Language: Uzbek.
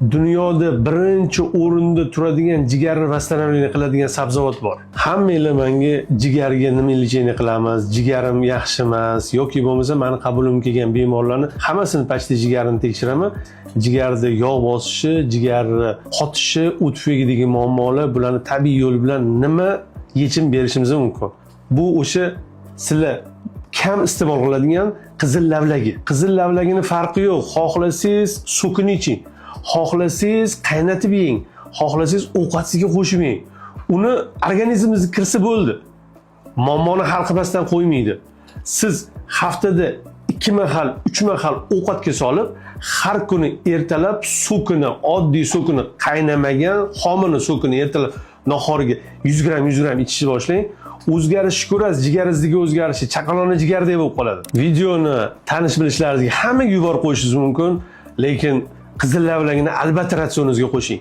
Dunyoda birinchi o'rinda turadigan jigarni восстановление qiladigan sabzavot bor. Hammanglar menga jigarga nima lechение qilamiz, jigarim yaxshi emas yoki bo'lmasa meni qabulimga kelgan bemorlarni hammasini почти jigarini tekshiraman. Jigarda yog' bosishi, jigarni qotishi, o'tfegidagi muammolar bularni tabiiy yo'l bilan nima yechim berishimiz mumkin. Bu o'sha sizlar kam iste'mol qiladigan qizil lavlagi. Qizil lavlagining farqi yo'q. Xohlasangiz sukini iching. Xohlasangiz qaynatib yeng, xohlasangiz ovqatingizga qo'shib yeng. Uni organizmingizga kirsa bo'ldi. Muammoni hal qilmasdan qo'ymaydi. Siz haftada 2 mahal, 3 mahal ovqatga solib, har kuni ertalab sukini, oddiy sukini qaynamagan, xomini sukini ertalab nahoriga 100 gram ichishni boshlang. O'zgarish ko'rasiz, jigaringizdagi o'zgarishi chaqaloqning jigaridek bo'lib qoladi. Videoni tanish bilishlaringizga hammaga yuborib qo'yishingiz mumkin, lekin qizil lavlagini albatta ratsioningizga qo'shing.